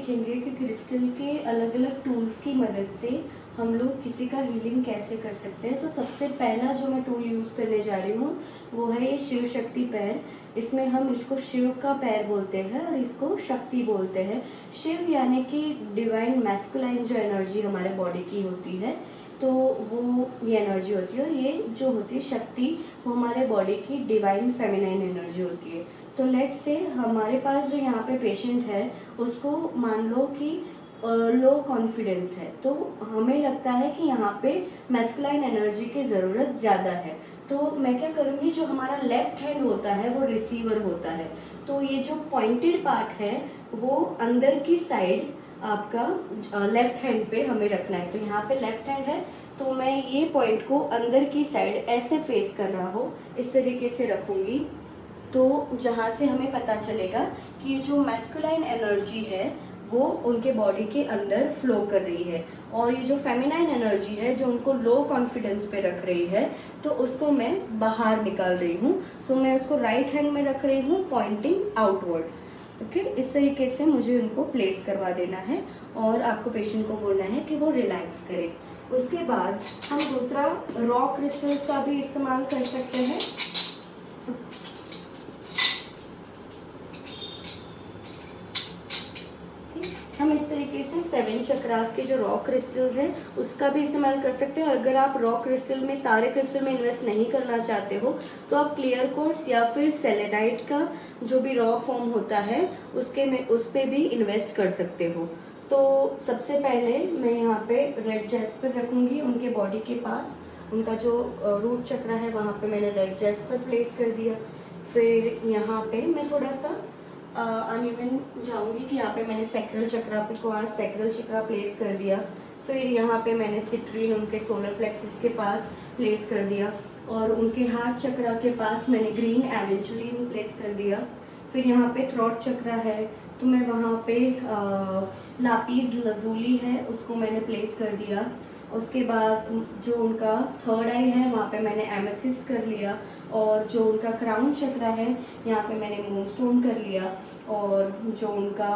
सीखेंगे कि क्रिस्टल के अलग अलग टूल्स की मदद से हम लोग किसी का हीलिंग कैसे कर सकते हैं। तो सबसे पहला जो मैं टूल यूज़ करने जा रही हूँ वो है ये शिव शक्ति पैर। इसमें हम इसको शिव का पैर बोलते हैं और इसको शक्ति बोलते हैं। शिव यानी कि डिवाइन मैस्कुलाइन जो एनर्जी हमारे बॉडी की होती है, तो वो ये एनर्जी होती है। और ये जो होती है शक्ति, वो हमारे बॉडी की डिवाइन फेमिनाइन एनर्जी होती है। तो लेट्स से हमारे पास जो यहाँ पे पेशेंट है उसको मान लो कि लो कॉन्फिडेंस है, तो हमें लगता है कि यहाँ पे मैस्कुलाइन एनर्जी की ज़रूरत ज़्यादा है। तो मैं क्या करूँगी, जो हमारा लेफ्ट हैंड होता है वो रिसीवर होता है, तो ये जो पॉइंटेड पार्ट है वो अंदर की साइड आपका लेफ्ट हैंड पे हमें रखना है। तो यहाँ पे लेफ्ट हैंड है, तो मैं ये पॉइंट को अंदर की साइड ऐसे फेस कर रहा हो इस तरीके से रखूँगी। तो जहाँ से हमें पता चलेगा कि ये जो मैस्कुलाइन एनर्जी है वो उनके बॉडी के अंदर फ्लो कर रही है, और ये जो फेमिनाइन एनर्जी है जो उनको लो कॉन्फिडेंस पे रख रही है, तो उसको मैं बाहर निकाल रही हूँ। सो मैं उसको राइट हैंड में रख रही हूँ पॉइंटिंग आउटवर्ड्स। ओके, इस तरीके से मुझे उनको प्लेस करवा देना है और आपको पेशेंट को बोलना है कि वो रिलैक्स करे। उसके बाद हम दूसरा रॉ क्रिस्टल्स का भी इस्तेमाल कर सकते हैं। हम इस तरीके से 7 चक्रास के जो रॉ क्रिस्टल्स हैं उसका भी इस्तेमाल कर सकते हैं। अगर आप रॉ क्रिस्टल में सारे क्रिस्टल में इन्वेस्ट नहीं करना चाहते हो तो आप क्लियर क्वार्ट्ज या फिर सेलेनाइट का जो भी रॉ फॉर्म होता है उस पर भी इन्वेस्ट कर सकते हो। तो सबसे पहले मैं यहाँ पे रेड जैस्पर रखूँगी उनके बॉडी के पास। उनका जो रूट चक्रा है वहाँ पे मैंने रेड जैस्पर प्लेस कर दिया। फिर यहाँ पे मैं थोड़ा सा अनइवन जाऊंगी कि यहाँ पे मैंने सैक्रल चक्रा पे को आज सैक्रल चक्रा प्लेस कर दिया। फिर यहाँ पे मैंने सिट्रीन उनके सोलर प्लेक्सस के पास प्लेस कर दिया, और उनके हार्ट चक्रा के पास मैंने ग्रीन एवेंचुरिन प्लेस कर दिया। फिर यहाँ पे थ्रोट चक्रा है तो मैं वहाँ पे लापीज लजूली है उसको मैंने प्लेस कर दिया। उसके बाद जो उनका थर्ड आई है वहाँ पे मैंने एमेथिस्ट कर लिया, और जो उनका क्राउन चक्रा है यहाँ पे मैंने मूनस्टोन कर लिया। और जो उनका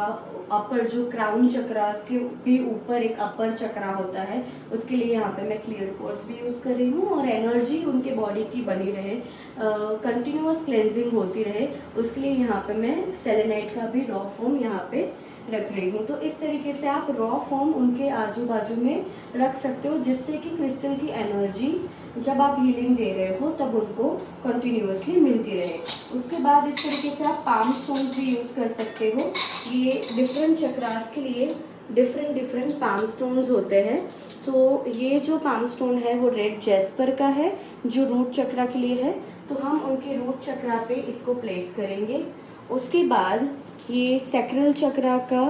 अपर जो क्राउन चक्रा के भी ऊपर एक अपर चक्रा होता है उसके लिए यहाँ पे मैं क्लियर क्वार्ट्ज भी यूज़ कर रही हूँ, और एनर्जी उनके बॉडी की बनी रहे, कंटिन्यूअस क्लेंजिंग होती रहे, उसके लिए यहाँ पे मैं सेलेनाइट का भी रॉ फॉर्म यहाँ पे रख रही हूँ। तो इस तरीके से आप रॉ फॉर्म उनके आजू बाजू में रख सकते हो, जिससे कि क्रिस्टल की एनर्जी जब आप हीलिंग दे रहे हो तब उनको कंटिन्यूअसली मिलती रहे। उसके बाद इस तरीके से आप पाम स्टोन्स भी यूज़ कर सकते हो। ये डिफरेंट चक्रास के लिए डिफरेंट पाम स्टोन्स होते हैं। तो ये जो पाम स्टोन है वो रेड जैस्पर का है जो रूट चक्रा के लिए है, तो हम उनके रूट चक्रा पे इसको प्लेस करेंगे। उसके बाद ये सैक्रल चक्रा का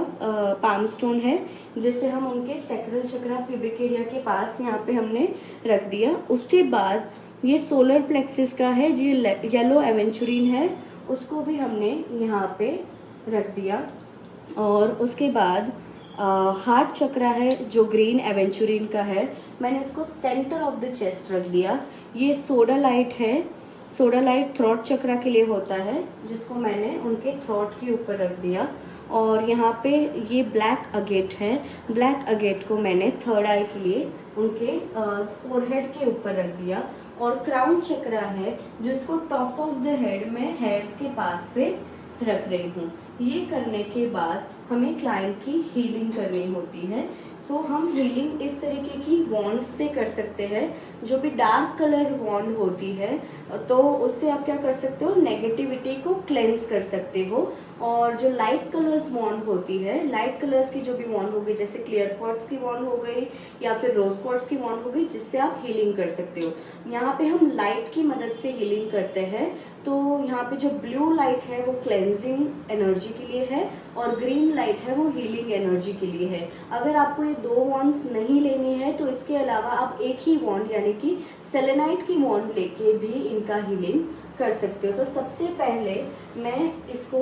पाम स्टोन है जिसे हम उनके सैक्रल चक्रा प्यूबिक एरिया के पास यहाँ पे हमने रख दिया। उसके बाद ये सोलर प्लेक्सिस का है जो येलो एवेंचुरिन है, उसको भी हमने यहाँ पे रख दिया। और उसके बाद हार्ट चक्रा है जो ग्रीन एवेंचुरिन का है, मैंने उसको सेंटर ऑफ द चेस्ट रख दिया। ये सोडा लाइट है, सोडा लाइट थ्रोट चक्रा के लिए होता है जिसको मैंने उनके थ्रोट के ऊपर रख दिया। और यहाँ पे ये ब्लैक अगेट है, ब्लैक अगेट को मैंने थर्ड आई के लिए उनके फोरहेड के ऊपर रख दिया। और क्राउन चक्रा है जिसको टॉप ऑफ द हेड में हेयर्स के पास पे रख रही हूँ। ये करने के बाद हमें क्लाइंट की हीलिंग करनी होती है। सो हम हीलिंग इस तरीके की वॉन्ड से कर सकते हैं। जो भी डार्क कलर वॉन्ड होती है तो उससे आप क्या कर सकते हो, नेगेटिविटी को क्लेंस कर सकते हो। और जो लाइट कलर्स वॉन्ड होती है, लाइट कलर्स की जो भी वॉन्ड हो गई, जैसे क्लियर क्वार्ट्ज की वॉन्ड हो गई या फिर रोज क्वार्ट्ज की वॉन्ड हो गई, जिससे आप हीलिंग कर सकते हो। यहाँ पे हम लाइट की मदद से हीलिंग करते हैं। तो यहाँ पे जो ब्लू लाइट है वो क्लेंजिंग एनर्जी के लिए है, और ग्रीन लाइट है वो हीलिंग एनर्जी के लिए है। अगर आपको ये दो वॉन्ड्स नहीं लेनी है तो इसके अलावा आप एक ही वॉन्ड यानी कि सेलेनाइट की वॉन्ड लेके भी इनका हीलिंग कर सकते हो। तो सबसे पहले मैं इसको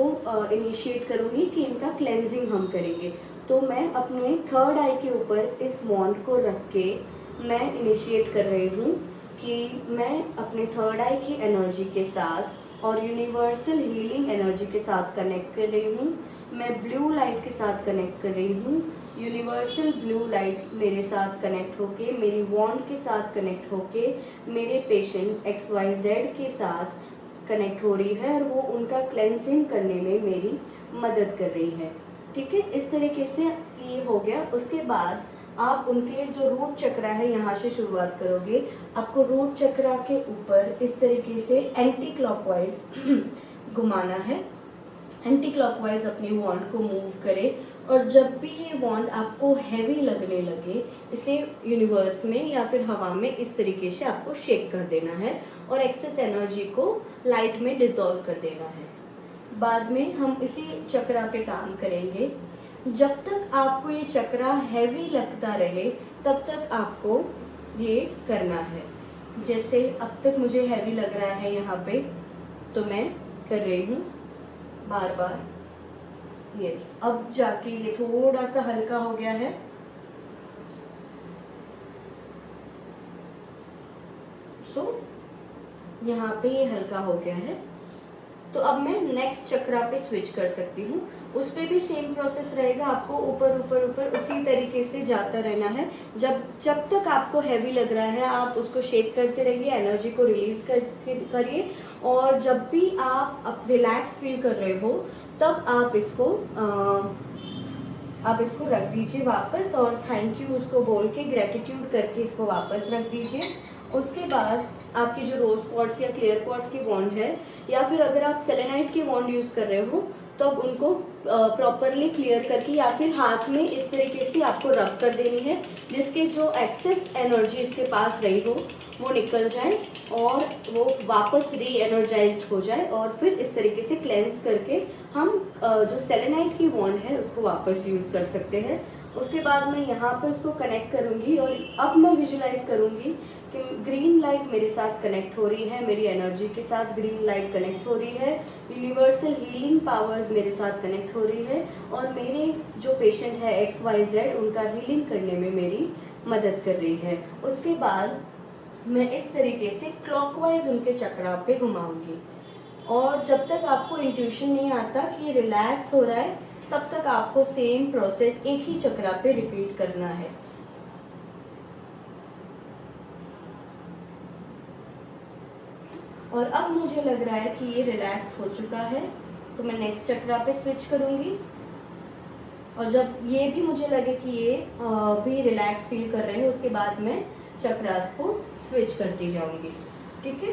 इनिशिएट करूँगी कि इनका क्लेंजिंग हम करेंगे। तो मैं अपने थर्ड आई के ऊपर इस वॉन्ड को रख के मैं इनिशिएट कर रही हूँ कि मैं अपने थर्ड आई की एनर्जी के साथ और यूनिवर्सल हीलिंग एनर्जी के साथ कनेक्ट कर रही हूँ। मैं ब्लू लाइट के साथ कनेक्ट कर रही हूँ। यूनिवर्सल ब्लू लाइट मेरे साथ कनेक्ट होके, मेरी वॉन्ड के साथ कनेक्ट होके मेरे पेशेंट XYZ के साथ कनेक्ट हो रही है और वो उनका क्लेंजिंग करने में मेरी मदद कर रही है। ठीक है, इस तरीके से ये हो गया। उसके बाद आप उनके जो रूट चक्रा है यहाँ से शुरुआत करोगे। आपको रूट चक्रा के ऊपर इस तरीके से एंटी क्लॉकवाइज घुमाना है। एंटी क्लॉकवाइज अपनी वॉन्ड को मूव करें और जब भी ये वॉन्ड आपको हैवी लगने लगे, इसे यूनिवर्स में या फिर हवा में इस तरीके से आपको शेक कर देना है और एक्सेस एनर्जी को लाइट में डिसॉल्व कर देना है। बाद में हम इसी चक्रा पे काम करेंगे। जब तक आपको ये चक्रा हैवी लगता रहे तब तक आपको ये करना है। जैसे अब तक मुझे हैवी लग रहा है यहाँ पे, तो मैं कर रही हूँ बार बार। यस, अब जाके ये थोड़ा सा हल्का हो गया है। यहाँ पे ये हल्का हो गया है। तो अब मैं नेक्स्ट चक्रा पे स्विच कर सकती हूँ। उस पर भी सेम प्रोसेस रहेगा, आपको ऊपर ऊपर ऊपर उसी तरीके से जाता रहना है। जब तक आपको हैवी लग रहा है आप उसको शेक करते रहिए, एनर्जी को रिलीज करिए और जब भी आप रिलैक्स फील कर रहे हो तब आप इसको रख दीजिए वापस और थैंक यू उसको बोल के, ग्रेटिट्यूड करके इसको वापस रख दीजिए। उसके बाद आपकी जो रोज क्वार्ट्स या क्लियर क्वार्ट्स की वॉन्ड है या फिर अगर आप सेलेनाइट की वॉन्ड यूज़ कर रहे हो तो अब उनको प्रॉपरली क्लियर करके या फिर हाथ में इस तरीके से आपको रब कर देनी है, जिसके जो एक्सेस एनर्जी इसके पास रही हो वो निकल जाए और वो वापस री एनर्जाइज्ड हो जाए और फिर इस तरीके से क्लेंस करके हम जो सेलेनाइट की वॉन्ड है उसको वापस यूज़ कर सकते हैं। उसके बाद मैं यहाँ पे उसको कनेक्ट करूँगी और अब मैं विजुलाइज करूँगी कि ग्रीन लाइट मेरे साथ कनेक्ट हो रही है, मेरी एनर्जी के साथ ग्रीन लाइट कनेक्ट हो रही है, यूनिवर्सल हीलिंग पावर्स मेरे साथ कनेक्ट हो रही है और मेरे जो पेशेंट है XYZ उनका हीलिंग करने में मेरी मदद कर रही है। उसके बाद मैं इस तरीके से क्लॉकवाइज उनके चक्रा पे घुमाऊंगी और जब तक आपको इंट्यूशन नहीं आता कि ये रिलैक्स हो रहा है तब तक आपको सेम प्रोसेस एक ही चक्रा पे रिपीट करना है। और अब मुझे लग रहा है कि ये रिलैक्स हो चुका है तो मैं नेक्स्ट चक्रा पे स्विच करूंगी और जब ये भी मुझे लगे कि ये भी रिलैक्स फील कर रहे हैं उसके बाद मैं चक्रास को स्विच करती जाऊंगी। ठीक है,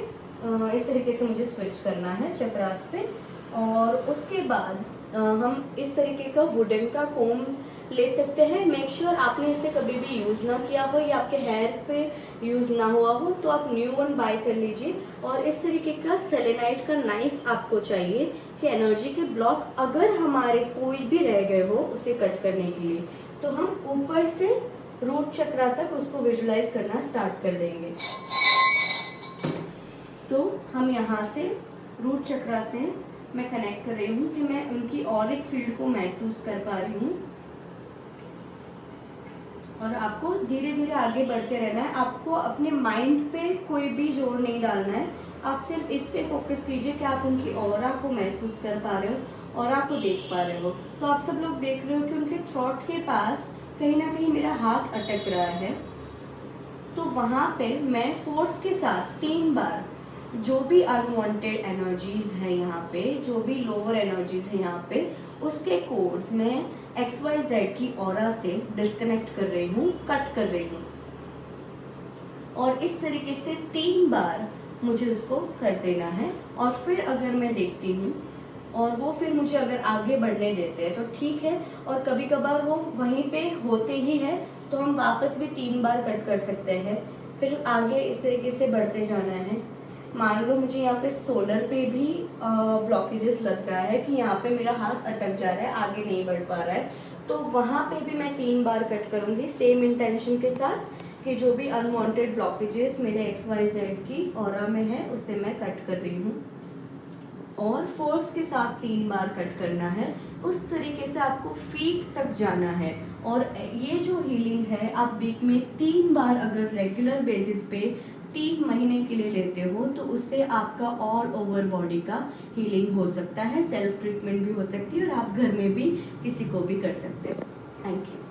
इस तरीके से मुझे स्विच करना है चक्रास पे। और उसके बाद हम इस तरीके का वुडन का कोम ले सकते हैं। मेक श्योर आपने इसे कभी भी यूज़ ना किया हो या आपके हेयर पे यूज़ ना हुआ हो तो आप न्यू वन बाय कर लीजिए। और इस तरीके का सेलेनाइट का नाइफ आपको चाहिए कि एनर्जी के ब्लॉक अगर हमारे कोई भी रह गए हो उसे कट करने के लिए, तो हम ऊपर से रूट चक्रा तक उसको विजुलाइज करना स्टार्ट कर देंगे। तो हम यहाँ से रूट चक्रा से मैं कनेक्ट कर रही हूँ कि मैं उनकी ऑरिक फील्ड को महसूस कर पा रही हूँ और आपको धीरे धीरे आगे बढ़ते रहना है। आपको अपने माइंड पे कोई भी जोर नहीं डालना है, आप सिर्फ इस पे फोकस कीजिए कि आप उनकी ऑरा को महसूस कर पा रहे हो, ऑरा को देख पा रहे हो। तो आप सब लोग देख रहे हो कि उनके थ्रोट के पास कहीं ना कहीं मेरा हाथ अटक रहा है, तो वहाँ पे मैं फोर्स के साथ 3 बार जो भी अनवांटेड एनर्जीज है यहाँ पे, जो भी लोअर एनर्जीज है यहाँ पे, उसके कोड्स में XYZ की ऑरा से डिस्कनेक्ट कर रही हूँ, कट कर रही हूँ और इस तरीके से 3 बार मुझे उसको कर देना है। और फिर अगर मैं देखती हूँ और वो फिर मुझे अगर आगे बढ़ने देते हैं तो ठीक है, और कभी कभार वो वहीं पे होते ही है तो हम वापस भी 3 बार कट कर सकते हैं, फिर आगे इस तरीके से बढ़ते जाना है। मान लो मुझे यहाँ पे सोलर पे भी ब्लॉकेजेस लग रहा है कि यहाँ पे मेरा हाथ अटक जा रहा है, आगे नहीं बढ़ पा रहा है, तो वहाँ पे भी मैं 3 बार कट करूँगी सेम इंटेंशन के साथ कि जो भी अनवांटेड ब्लॉकेजेस मेरे XYZ की ऑरा में है उसे मैं कट कर रही हूँ और फोर्स के साथ 3 बार कट करना है। उस तरीके से आपको फीट तक जाना है और ये जो हीलिंग है आप वीक में 3 बार अगर रेगुलर बेसिस पे 3 महीने के लिए लेते हो तो उससे आपका ऑल ओवर बॉडी का हीलिंग हो सकता है, सेल्फ ट्रीटमेंट भी हो सकती है और आप घर में भी किसी को भी कर सकते हो। Thank you.